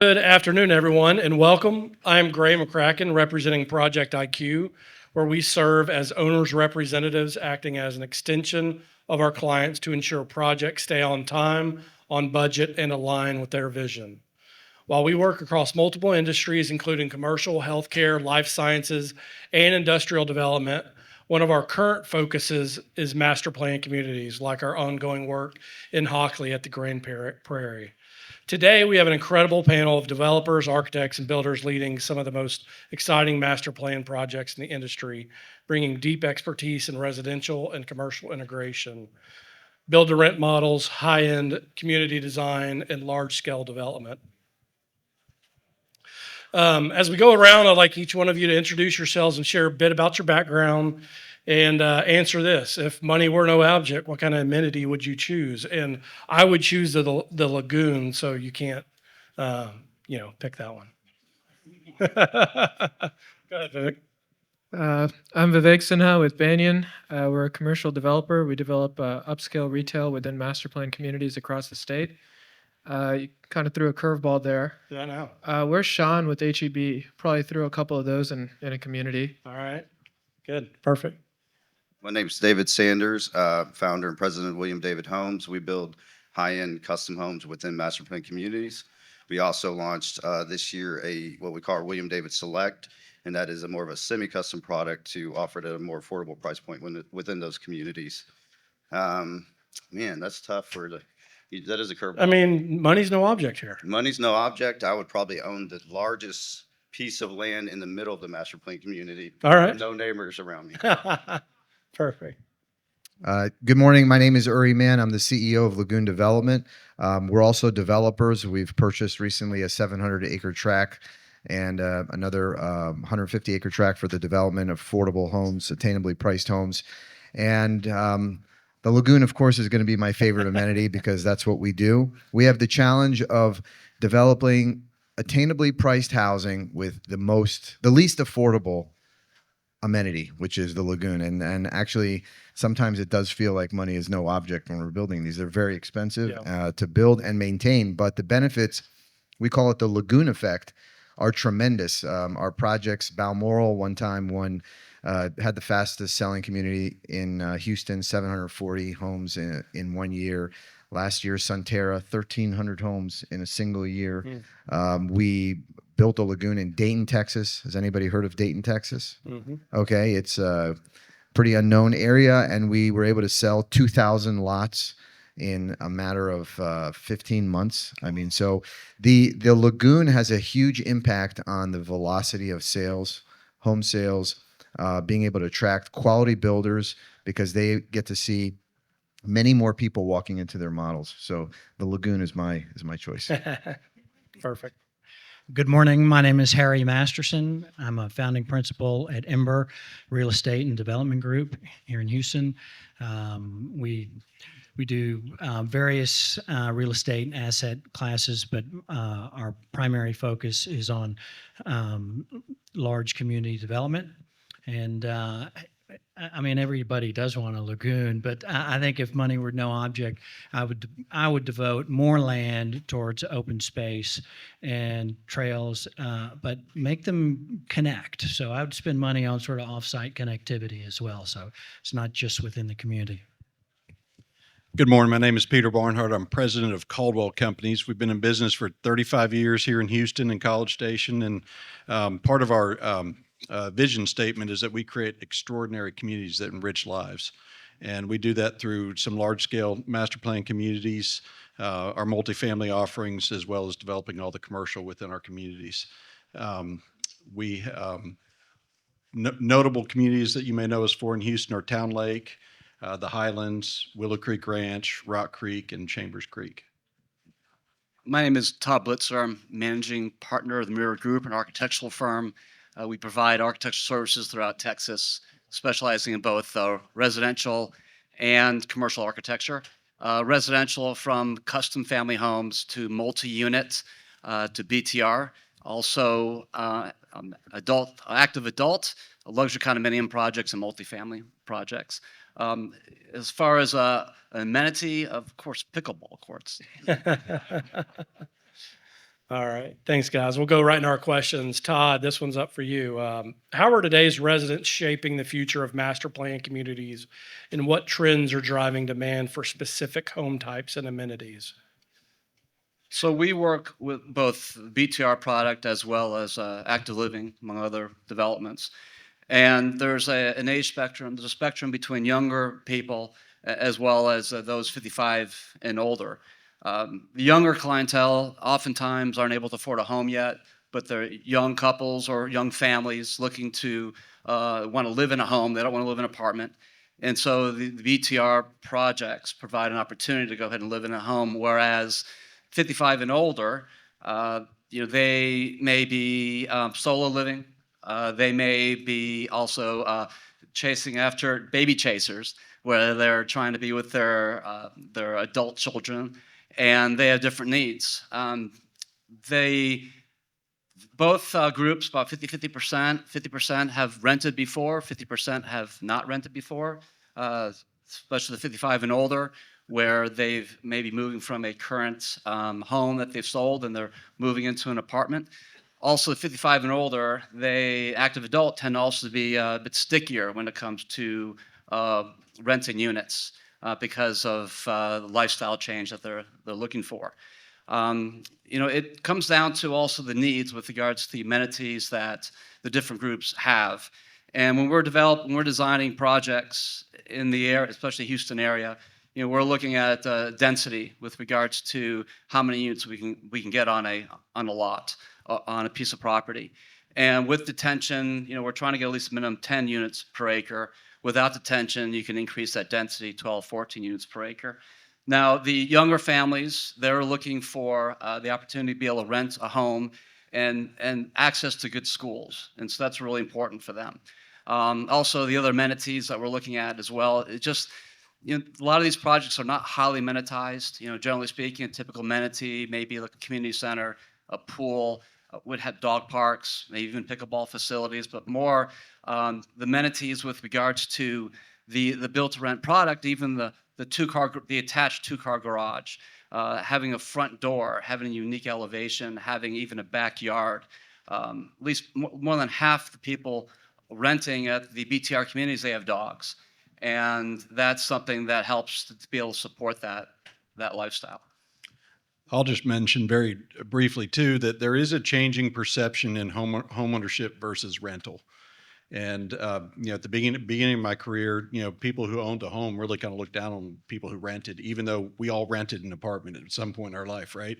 Good afternoon, everyone, and welcome. I'm Gray McCracken, representing Project IQ, where we serve as owners' representatives, acting as an extension of our clients to ensure projects stay on time, on budget, and align with their vision. While we work across multiple industries, including commercial, healthcare, life sciences, and industrial development, one of our current focuses is master-planned communities, like our ongoing work in Hockley at the Grand Prairie. Today, we have an incredible panel of developers, architects, and builders leading some of the most exciting master plan projects in the industry, bringing deep expertise in residential and commercial integration, build-to-rent models, high-end community design, and large-scale development. As we go around, I'd like each one of you to introduce yourselves and share a bit about your background and answer this. If money were no object, what kind of amenity would you choose? And I would choose the Lagoon, so you can't, pick that one. Go ahead, Vivek. I'm Vivek Sinha with Banyan. We're a commercial developer. We develop upscale retail within master-planned communities across the state. You kind of threw a curveball there. Yeah, I know. Where's Sean with HEB? Probably threw a couple of those in a community. All right. Good. Perfect. My name is David Sanders, founder and president of William David Homes. We build high-end custom homes within master plan communities. We also launched this year what we call William David Select, and that is more of a semi-custom product to offer at a more affordable price point within those communities. Man, that's tough that is a curveball. I mean, money's no object here. Money's no object. I would probably own the largest piece of land in the middle of the master plan community. All right. No neighbors around me. Perfect. Good morning. My name is Uri Mann. I'm the CEO of Lagoon Development. We're also developers. We've purchased recently a 700-acre tract and another 150-acre tract for the development of affordable homes, attainably priced homes. And the Lagoon, of course, is going to be my favorite amenity because that's what we do. We have the challenge of developing attainably priced housing with the least affordable amenity, which is the Lagoon. And actually, sometimes it does feel like money is no object when we're building these. They're very expensive to build and maintain, but the benefits, we call it the Lagoon effect, are tremendous. Our projects, Balmoral one time had the fastest selling community in Houston, 740 homes in 1 year. Last year, Sunterra, 1,300 homes in a single year. We built a Lagoon in Dayton, Texas. Has anybody heard of Dayton, Texas? Mm-hmm. Okay, it's a pretty unknown area, and we were able to sell 2,000 lots in a matter of 15 months. I mean, so the Lagoon has a huge impact on the velocity of sales, home sales, being able to attract quality builders because they get to see many more people walking into their models. So the Lagoon is my choice. Perfect. Good morning. My name is Harry Masterson. I'm a founding principal at Ember Real Estate and Development Group here in Houston. We do various real estate and asset classes, but our primary focus is on large community development. And I mean, everybody does want a lagoon, but I think if money were no object, I would devote more land towards open space and trails, but make them connect. So I would spend money on sort of off-site connectivity as well. So it's not just within the community. Good morning. My name is Peter Barnhart. I'm president of Caldwell Companies. We've been in business for 35 years here in Houston and College Station, and part of our vision statement is that we create extraordinary communities that enrich lives. And we do that through some large-scale master plan communities, our multifamily offerings, as well as developing all the commercial within our communities. Notable communities that you may know us for in Houston are Town Lake, the Highlands, Willow Creek Ranch, Rock Creek, and Chambers Creek. My name is Todd Blitzer. I'm managing partner of the Mirador Group, an architectural firm. We provide architectural services throughout Texas, specializing in both residential and commercial architecture. Residential from custom family homes to multi-unit to BTR. Also active adult, luxury condominium projects and multifamily projects. As far as amenity, of course, pickleball courts. All right. Thanks, guys. We'll go right into our questions. Todd, this one's up for you. How are today's residents shaping the future of master plan communities, and what trends are driving demand for specific home types and amenities? So we work with both BTR product as well as active living, among other developments. And there's an age spectrum. There's a spectrum between younger people as well as those 55 and older. The younger clientele oftentimes aren't able to afford a home yet, but they're young couples or young families looking to want to live in a home. They don't want to live in an apartment. And so the BTR projects provide an opportunity to go ahead and live in a home, whereas 55 and older, they may be solo living. They may be also chasing after baby chasers, where they're trying to be with their adult children, and they have different needs. They both groups, about 50%. 50% have rented before, 50% have not rented before, especially the 55 and older, where they've maybe moving from a current home that they've sold and they're moving into an apartment. Also, 55 and older, they active adult tend to also be a bit stickier when it comes to renting units because of the lifestyle change that they're looking for. It comes down to also the needs with regards to the amenities that the different groups have. And when we're designing projects in the area, especially Houston area, we're looking at density with regards to how many units we can get on a lot, on a piece of property. And with detention, we're trying to get at least a minimum 10 units per acre. Without detention, you can increase that density 12, 14 units per acre. Now, the younger families, they're looking for the opportunity to be able to rent a home and access to good schools. And so that's really important for them. Also, the other amenities that we're looking at as well, it just, a lot of these projects are not highly amenitized. Generally speaking, a typical amenity, maybe like a community center, a pool, would have dog parks, maybe even pickleball facilities, but more the amenities with regards to the built-to-rent product, even the attached two-car garage, having a front door, having a unique elevation, having even a backyard. At least more than half the people renting at the BTR communities, they have dogs. And that's something that helps to be able to support that lifestyle. I'll just mention very briefly too that there is a changing perception in home ownership versus rental. And at the beginning of my career, people who owned a home really kind of looked down on people who rented, even though we all rented an apartment at some point in our life, right?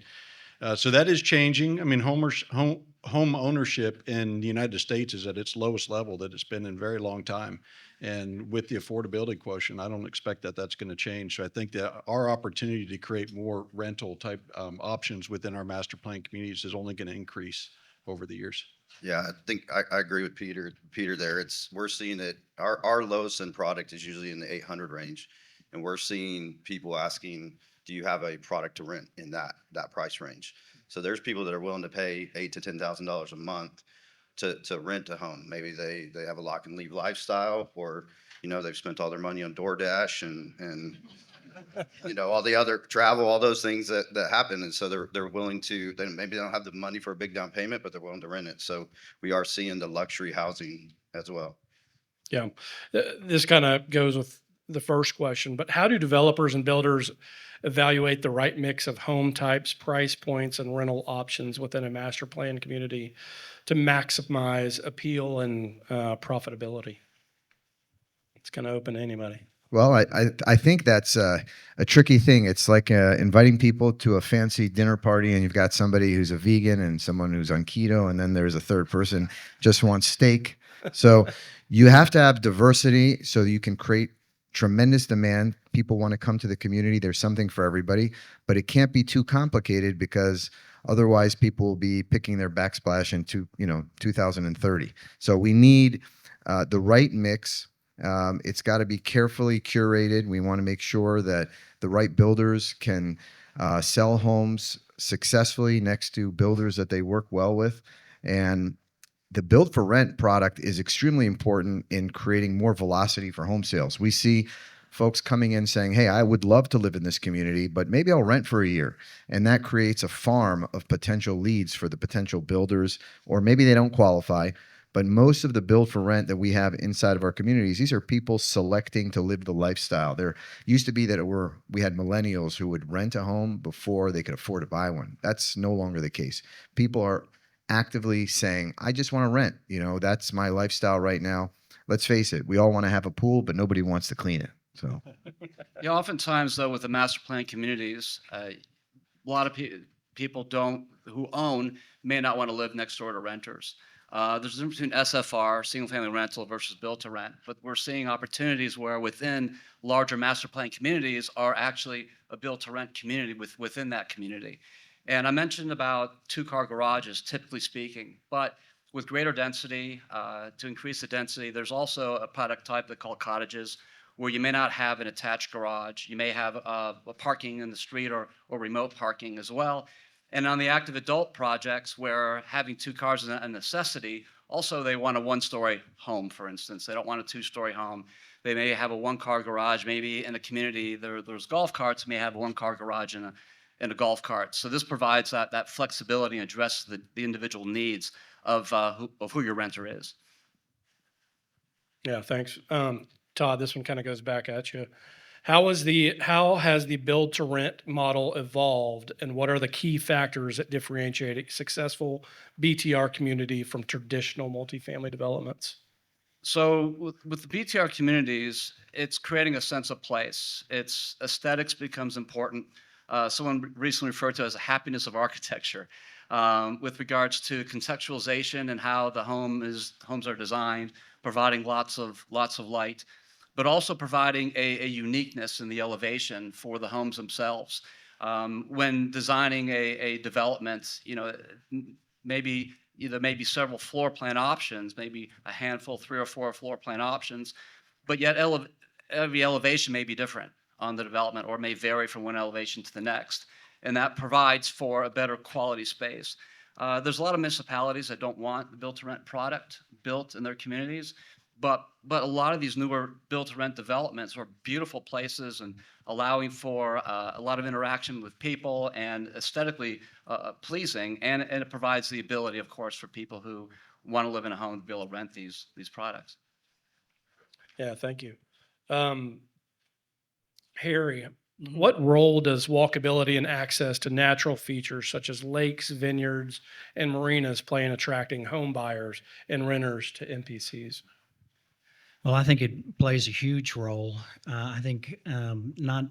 So that is changing. I mean, home ownership in the United States is at its lowest level that it's been in a very long time. And with the affordability quotient, I don't expect that that's going to change. So I think that our opportunity to create more rental type options within our master plan communities is only going to increase over the years. Yeah, I think I agree with Peter there. We're seeing that our lowest end product is usually in the 800 range, and we're seeing people asking, do you have a product to rent in that price range? So there's people that are willing to pay $8,000 to $10,000 a month to rent a home. Maybe they have a lock and leave lifestyle, or they've spent all their money on DoorDash and all the other travel, all those things that happen, and so they're willing to. Then maybe they don't have the money for a big down payment, but they're willing to rent it. So we are seeing the luxury housing as well. Yeah, this kind of goes with the first question, but how do developers and builders evaluate the right mix of home types, price points, and rental options within a master plan community to maximize appeal and profitability? It's kind of open to anybody. Well, I think that's a tricky thing. It's like inviting people to a fancy dinner party, and you've got somebody who's a vegan and someone who's on keto, and then there's a third person just wants steak. So you have to have diversity so that you can create tremendous demand. People want to come to the community. There's something for everybody, but it can't be too complicated because otherwise people will be picking their backsplash in 2030. So we need the right mix. It's got to be carefully curated. We want to make sure that the right builders can sell homes successfully next to builders that they work well with. And the build for rent product is extremely important in creating more velocity for home sales. We see folks coming in saying, hey, I would love to live in this community, but maybe I'll rent for a year. And that creates a farm of potential leads for the potential builders, or maybe they don't qualify. But most of the build for rent that we have inside of our communities, these are people selecting to live the lifestyle. There used to be that we had millennials who would rent a home before they could afford to buy one. That's no longer the case. People are actively saying, I just want to rent. That's my lifestyle right now. Let's face it, we all want to have a pool, but nobody wants to clean it. So Yeah, oftentimes though with the master plan communities, a lot of people who own may not want to live next door to renters. There's a difference between SFR, single family rental, versus build to rent, but we're seeing opportunities where within larger master plan communities are actually a build to rent community within that community. And I mentioned about 2-car garages, typically speaking, but with greater density, to increase the density, there's also a product type they call cottages, where you may not have an attached garage. You may have a parking in the street or remote parking as well. And on the active adult projects where having 2 cars is a necessity, also they want a 1-story home, for instance. They don't want a 2-story home. They may have a 1-car garage. Maybe in a community there's golf carts, may have a 1-car garage and a golf cart. So this provides that flexibility and addresses the individual needs of who your renter is. Yeah, thanks. Todd, this one kind of goes back at you. How has the build to rent model evolved, and what are the key factors that differentiate a successful BTR community from traditional multifamily developments? So with the BTR communities, it's creating a sense of place. Its aesthetics becomes important. Someone recently referred to it as a happiness of architecture, with regards to contextualization and how the homes are designed, providing lots of light, but also providing a uniqueness in the elevation for the homes themselves. When designing a development, maybe several floor plan options, maybe a handful, 3 or 4 floor plan options, but yet every elevation may be different on the development or may vary from one elevation to the next. And that provides for a better quality space. There's a lot of municipalities that don't want the built-to-rent product built in their communities, but a lot of these newer built-to-rent developments are beautiful places and allowing for a lot of interaction with people and aesthetically pleasing, and it provides the ability, of course, for people who want to live in a home to be able to rent these products. Yeah, thank you. Harry, what role does walkability and access to natural features such as lakes, vineyards, and marinas play in attracting home buyers and renters to MPCs? Well, I think it plays a huge role. I think not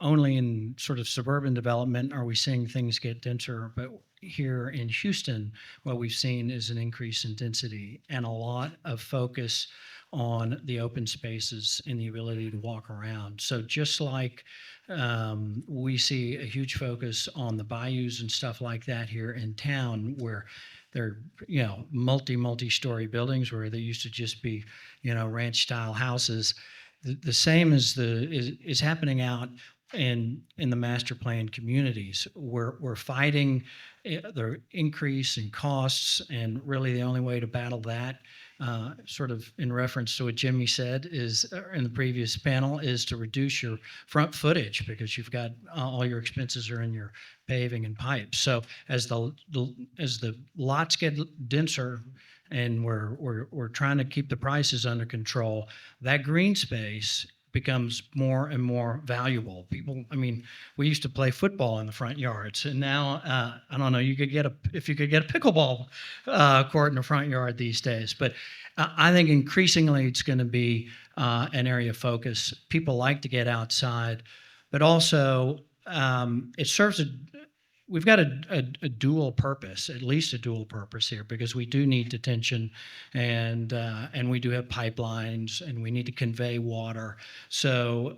only in sort of suburban development are we seeing things get denser, but here in Houston, what we've seen is an increase in density and a lot of focus on the open spaces and the ability to walk around. So just like we see a huge focus on the bayous and stuff like that here in town, where they're multi-story buildings where they used to just be ranch style houses. The same is happening out in the master plan communities. We're fighting the increase in costs, and really the only way to battle that, sort of in reference to what Jimmy said is in the previous panel, is to reduce your front footage, because you've got all your expenses are in your paving and pipes. So as the lots get denser and we're trying to keep the prices under control, that green space becomes more and more valuable. People, we used to play football in the front yards, and now I don't know. You could get a pickleball court in the front yard these days. But I think increasingly it's going to be an area of focus. People like to get outside, but also it serves we've got a dual purpose, at least a dual purpose here, because we do need detention, and we do have pipelines, and we need to convey water. So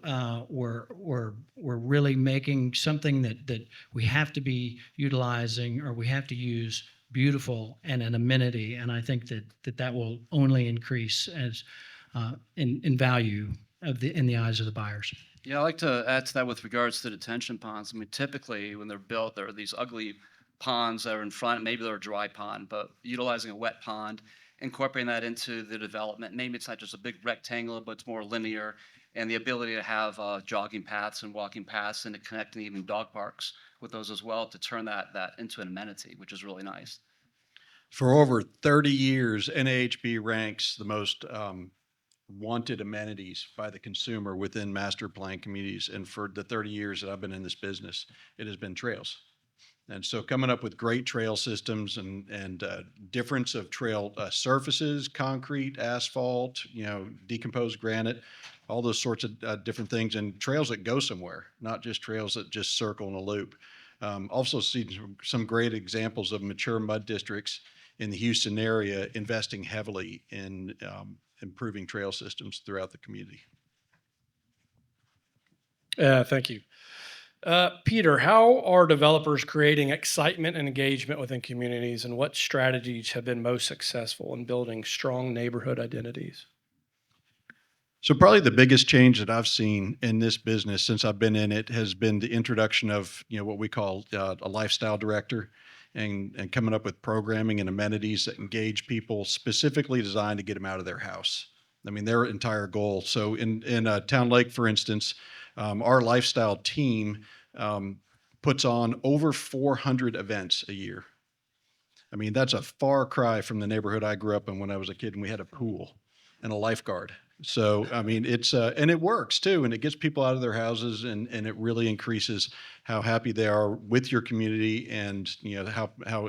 we're really making something that we have to be utilizing, or we have to use, beautiful and an amenity. And I think that will only increase as in value in the eyes of the buyers. Yeah, I'd like to add to that with regards to detention ponds. Typically when they're built, there are these ugly ponds that are in front. Maybe they're a dry pond, but utilizing a wet pond, incorporating that into the development. Maybe it's not just a big rectangle, but it's more linear, and the ability to have jogging paths and walking paths and to connect and even dog parks with those as well to turn that into an amenity, which is really nice. For over 30 years, NAHB ranks the most wanted amenities by the consumer within master plan communities. And for the 30 years that I've been in this business, it has been trails. And so coming up with great trail systems and difference of trail surfaces, concrete, asphalt, decomposed granite, all those sorts of different things, and trails that go somewhere, not just trails that just circle in a loop. Also see some great examples of mature mud districts in the Houston area investing heavily in improving trail systems throughout the community. Thank you. Peter, how are developers creating excitement and engagement within communities, and what strategies have been most successful in building strong neighborhood identities? So probably the biggest change that I've seen in this business since I've been in it has been the introduction of what we call a lifestyle director, and coming up with programming and amenities that engage people specifically designed to get them out of their house. I mean, their entire goal. So in Town Lake, for instance, our lifestyle team puts on over 400 events a year. I mean, that's a far cry from the neighborhood I grew up in when I was a kid and we had a pool and a lifeguard. So, I mean, it's, and it works too, and it gets people out of their houses, and it really increases how happy they are with your community, and, how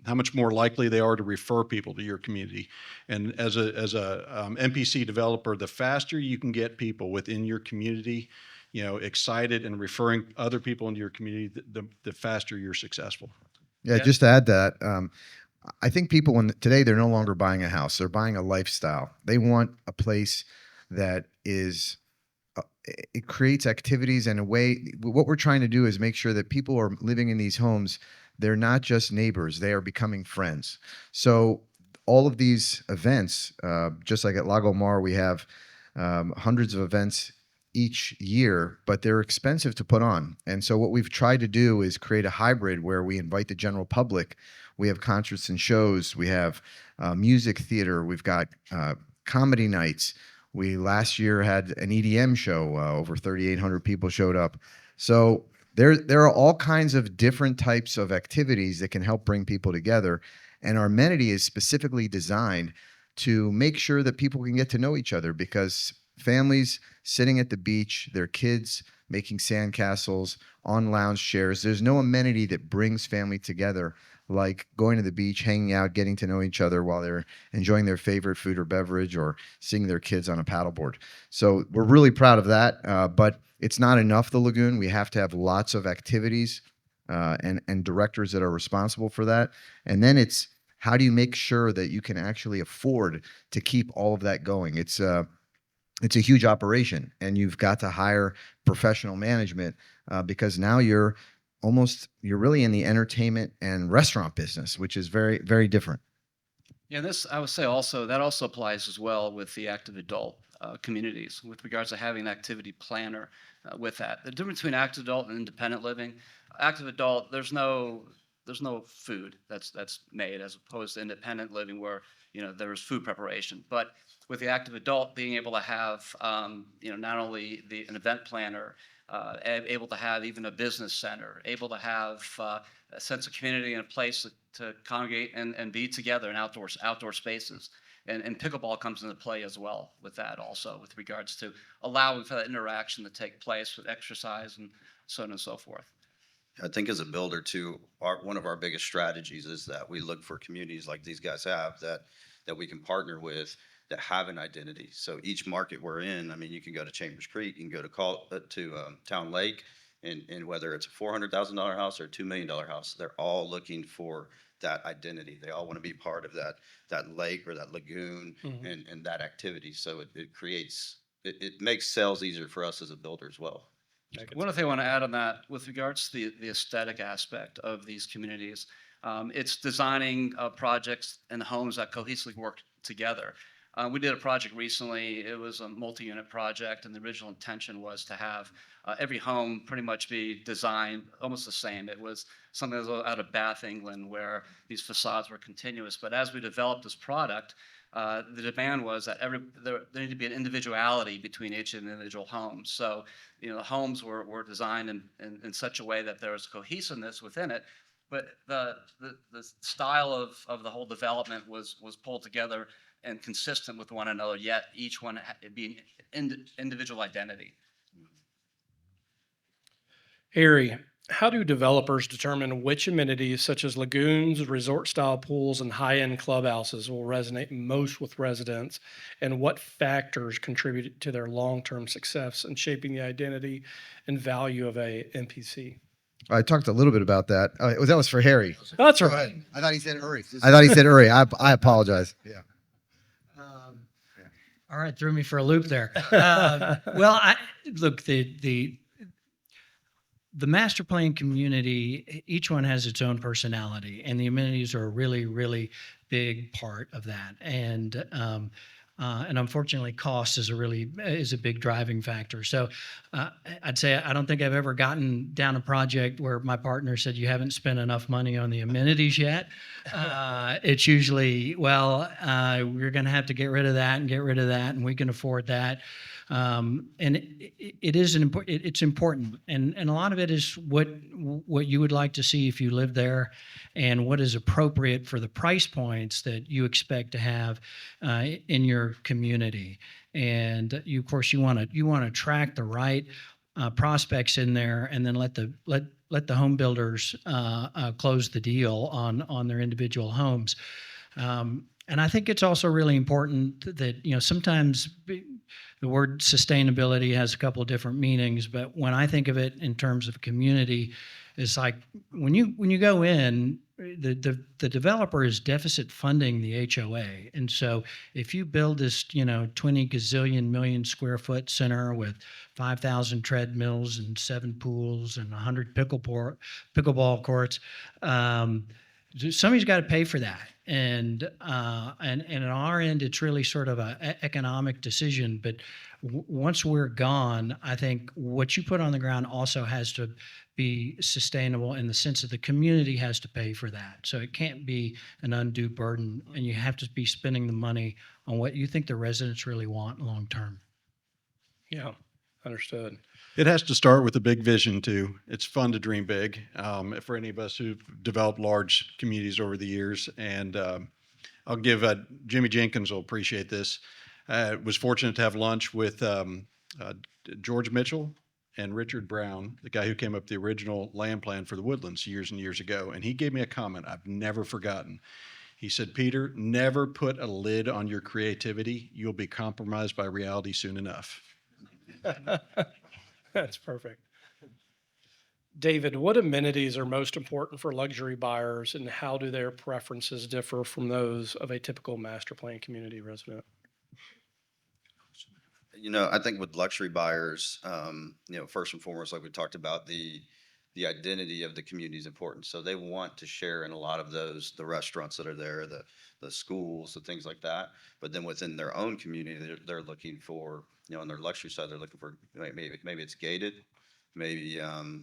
much more likely they are to refer people to your community. And as a MPC developer, the faster you can get people within your community, excited and referring other people into your community, the faster you're successful. Yeah, Yeah. just to add that, I think people today they're no longer buying a house; they're buying a lifestyle. They want a place that is it creates activities and a way. What we're trying to do is make sure that people are living in these homes. They're not just neighbors; they are becoming friends. So all of these events, just like at Lago Mar, we have hundreds of events each year, but they're expensive to put on. And so what we've tried to do is create a hybrid where we invite the general public. We have concerts and shows. We have music theater. We've got comedy nights. We last year had an EDM show. Over 3,800 people showed up. So there are all kinds of different types of activities that can help bring people together. And our amenity is specifically designed to make sure that people can get to know each other, because families sitting at the beach, their kids making sandcastles on lounge chairs. There's no amenity that brings family together like going to the beach, hanging out, getting to know each other while they're enjoying their favorite food or beverage, or seeing their kids on a paddleboard. So we're really proud of that, but it's not enough, the Lagoon. We have to have lots of activities and directors that are responsible for that. And then it's how do you make sure that you can actually afford to keep all of that going? It's a huge operation, and you've got to hire professional management because now you're really in the entertainment and restaurant business, which is very, very different. Yeah, this I would say also that also applies as well with the active adult communities with regards to having an activity planner with that. The difference between active adult and independent living, active adult, there's no food that's made, as opposed to independent living where there's food preparation. But with the active adult, being able to have not only an event planner, able to have even a business center, able to have a sense of community and a place to congregate and be together in outdoor spaces. And pickleball comes into play as well with that also, with regards to allowing for that interaction to take place with exercise and so on and so forth. I think as a builder too, one of our biggest strategies is that we look for communities like these guys have that we can partner with that have an identity. So each market we're in, I mean, you can go to Chambers Creek, you can go to Town Lake, and whether it's a $400,000 house or a $2 million house, they're all looking for that identity. They all want to be part of that lake or that lagoon and that activity. So it makes sales easier for us as a builder as well. One other thing I want to add on that with regards to the aesthetic aspect of these communities, it's designing projects and homes that cohesively work together. We did a project recently. It was a multi-unit project, and the original intention was to have every home pretty much be designed almost the same. It was something that was out of Bath, England, where these facades were continuous. But as we developed this product, the demand was that there needed to be an individuality between each individual home. So, the homes were designed in such a way that there was cohesiveness within it, but the style of the whole development was pulled together and consistent with one another, yet each one being individual identity. Harry, how do developers determine which amenities such as lagoons, resort-style pools, and high-end clubhouses will resonate most with residents, and what factors contribute to their long-term success in shaping the identity and value of a MPC? I talked a little bit about that. That was for Harry. That's Go right. ahead. I thought he said Uri. I apologize. Yeah. All right, threw me for a loop there. Look, the master plan community, each one has its own personality, and the amenities are a really, really big part of that. And unfortunately, cost is a big driving factor. So I'd say I don't think I've ever gotten down a project where my partner said, "You haven't spent enough money on the amenities yet." It's usually, we're going to have to get rid of that and get rid of that, and we can afford that. And it's important, and a lot of it is what you would like to see if you live there, and what is appropriate for the price points that you expect to have in your community. And of course, you want to attract the right prospects in there, and then let the home builders close the deal on their individual homes. And I think it's also really important that sometimes the word sustainability has a couple of different meanings, but when I think of it in terms of community, it's like when you go in, the developer is deficit funding the HOA, and so if you build this 20 gazillion million square foot center with 5,000 treadmills and 7 pools and 100 pickleball courts, somebody's got to pay for that. And on our end, it's really sort of an economic decision. But once we're gone, I think what you put on the ground also has to be sustainable in the sense that the community has to pay for that. So it can't be an undue burden, and you have to be spending the money on what you think the residents really want long term. Yeah, understood. It has to start with a big vision too. It's fun to dream big. For any of us who've developed large communities over the years, and I'll give Jimmy Jenkins will appreciate this. Was fortunate to have lunch with George Mitchell and Richard Brown, the guy who came up with the original land plan for the Woodlands years and years ago, and he gave me a comment I've never forgotten. He said, "Peter, never put a lid on your creativity. You'll be compromised by reality soon enough." That's perfect. David, what amenities are most important for luxury buyers, and how do their preferences differ from those of a typical master plan community resident? I think with luxury buyers, first and foremost, like we talked about, the identity of the community is important. So they want to share in a lot of the restaurants that are there, the schools, the things like that. But then within their own community, they're looking for, on their luxury side, they're looking for maybe it's gated, maybe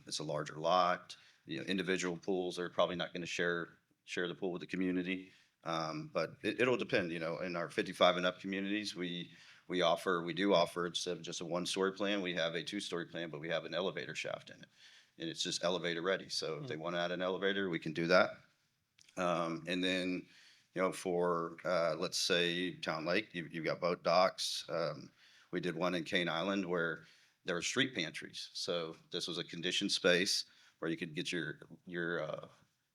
it's a larger lot. Individual pools are probably not going to share the pool with the community. But it'll depend. In our 55 and up communities, we do offer, instead of just a 1-story plan, we have a 2-story plan, but we have an elevator shaft in it, and it's just elevator ready. So if they want to add an elevator, we can do that. And then, for let's say Town Lake, you've got boat docks. We did one in Cane Island where there were street pantries. So this was a conditioned space where you could get your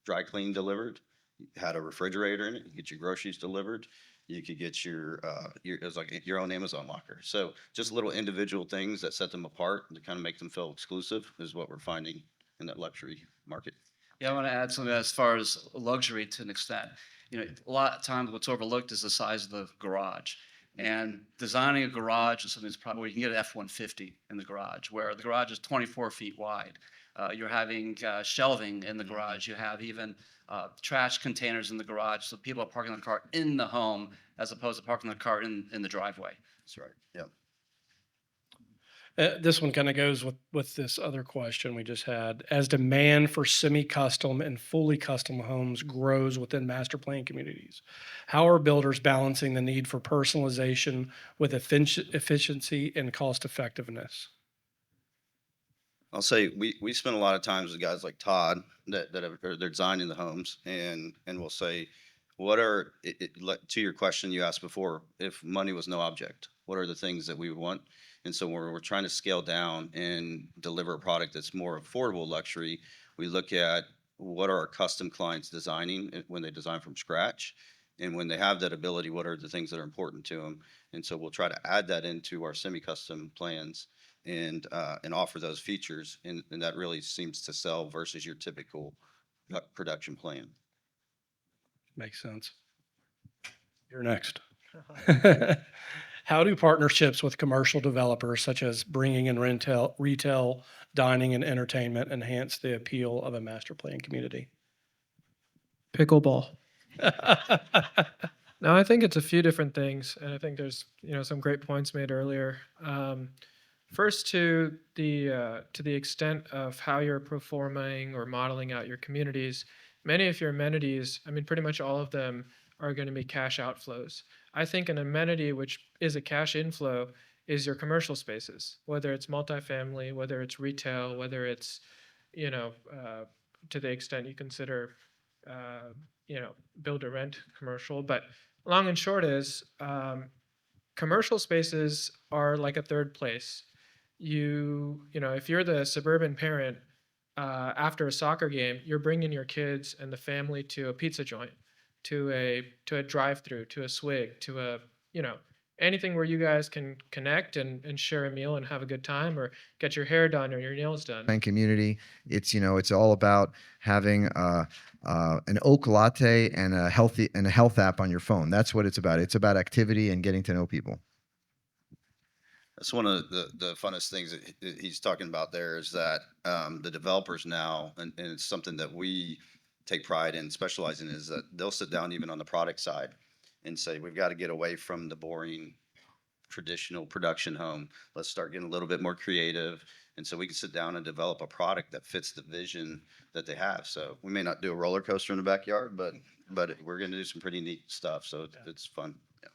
dry clean delivered. You had a refrigerator in it. You could get your groceries delivered. You could get it was like your own Amazon locker. So just little individual things that set them apart to kind of make them feel exclusive is what we're finding in that luxury market. Yeah, I want to add something as far as luxury to an extent. A lot of times what's overlooked is the size of the garage. And designing a garage is something that's probably, you can get an F-150 in the garage, where the garage is 24 feet wide. You're having shelving in the garage. You have even trash containers in the garage, so people are parking their car in the home as opposed to parking their car in the driveway. That's right. Yeah. This one kind of goes with this other question we just had. As demand for semi-custom and fully custom homes grows within master plan communities, how are builders balancing the need for personalization with efficiency and cost effectiveness? I'll say we spend a lot of times with guys like Todd they're designing the homes, and we'll say, what are to your question you asked before, if money was no object, what are the things that we want? And so when we're trying to scale down and deliver a product that's more affordable luxury, we look at what are our custom clients designing when they design from scratch, and when they have that ability, what are the things that are important to them? And so we'll try to add that into our semi-custom plans and offer those features, and that really seems to sell versus your typical production plan. Makes sense. You're next. How do partnerships with commercial developers, such as bringing in retail, dining, and entertainment, enhance the appeal of a master plan community? Pickleball. No, I think it's a few different things, and I think there's some great points made earlier. First, to the extent of how you're performing or modeling out your communities, many of your amenities, I mean, pretty much all of them are going to be cash outflows. I think an amenity which is a cash inflow is your commercial spaces, whether it's multifamily, whether it's retail, whether it's, to the extent you consider, build to rent commercial. But long and short is, commercial spaces are like a third place. If you're the suburban parent, after a soccer game, you're bringing your kids and the family to a pizza joint, to a drive-through, to a swig, to a anything where you guys can connect and share a meal and have a good time, or get your hair done or your nails done. And community, it's all about having an oak latte and a health app on your phone. That's what it's about. It's about activity and getting to know people. That's one of the funnest things that he's talking about there, is that the developers now, and it's something that we take pride in specializing in, is that they'll sit down even on the product side and say, we've got to get away from the boring traditional production home. Let's start getting a little bit more creative. And so we can sit down and develop a product that fits the vision that they have. So we may not do a roller coaster in the backyard, but we're going to do some pretty neat stuff. So it's fun. Yeah.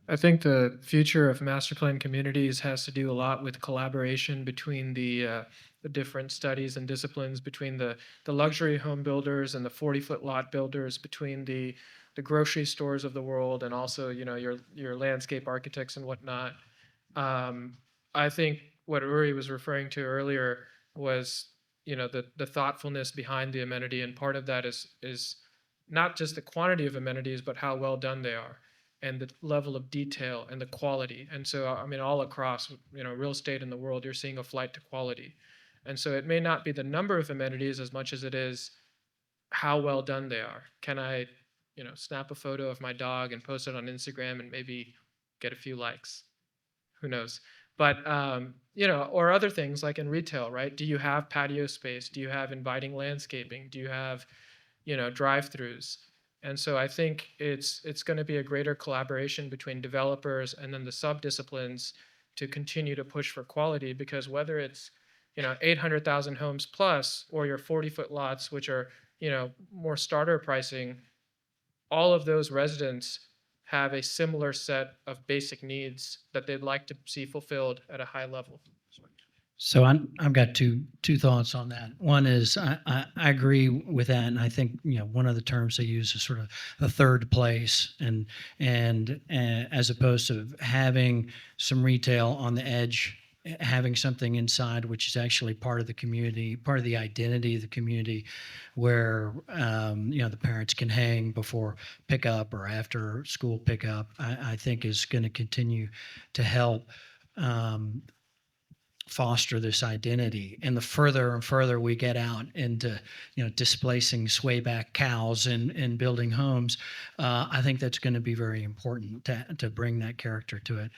I think the future of master plan communities has to do a lot with collaboration between the different studies and disciplines, between the luxury home builders and the 40-foot lot builders, between the grocery stores of the world, and also your landscape architects and whatnot. I think what Uri was referring to earlier was the thoughtfulness behind the amenity, and part of that is not just the quantity of amenities, but how well done they are, and the level of detail and the quality. And so, I mean, all across, real estate in the world, you're seeing a flight to quality. And so it may not be the number of amenities as much as it is how well done they are. Can I, snap a photo of my dog and post it on Instagram and maybe get a few likes? Who knows? But, or other things like in retail, right? Do you have patio space? Do you have inviting landscaping? Do you have, drive-throughs? And so I think it's going to be a greater collaboration between developers and then the sub-disciplines to continue to push for quality, because whether it's 800,000 homes plus, or your 40-foot lots, which are more starter pricing, all of those residents have a similar set of basic needs that they'd like to see fulfilled at a high level. So I've got two thoughts on that. One is I agree with that, and I think one of the terms they use is sort of a third place, and as opposed to having some retail on the edge, having something inside which is actually part of the community, part of the identity of the community, where the parents can hang before pickup or after school pickup. I think is going to continue to help foster this identity. And the further and further we get out into displacing swayback cows and building homes, I think that's going to be very important to bring that character to it.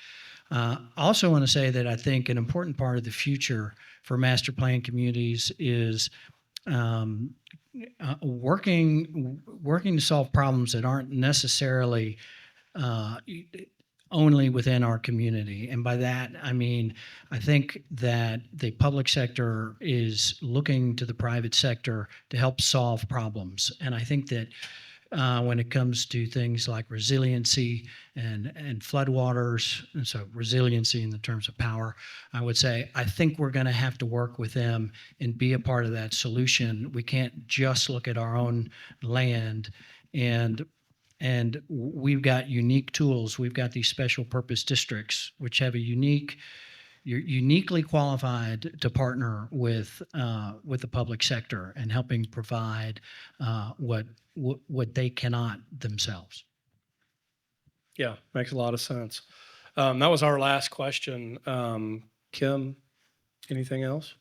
I also want to say that I think an important part of the future for master plan communities is working to solve problems that aren't necessarily only within our community. And by that, I mean, I think that the public sector is looking to the private sector to help solve problems. And I think that when it comes to things like resiliency and floodwaters, and so resiliency in the terms of power, I would say I think we're going to have to work with them and be a part of that solution. We can't just look at our own land and we've got unique tools. We've got these special purpose districts, which have you're uniquely qualified to partner with the public sector and helping provide what they cannot themselves. Yeah, makes a lot of sense. That was our last question. Kim, anything else?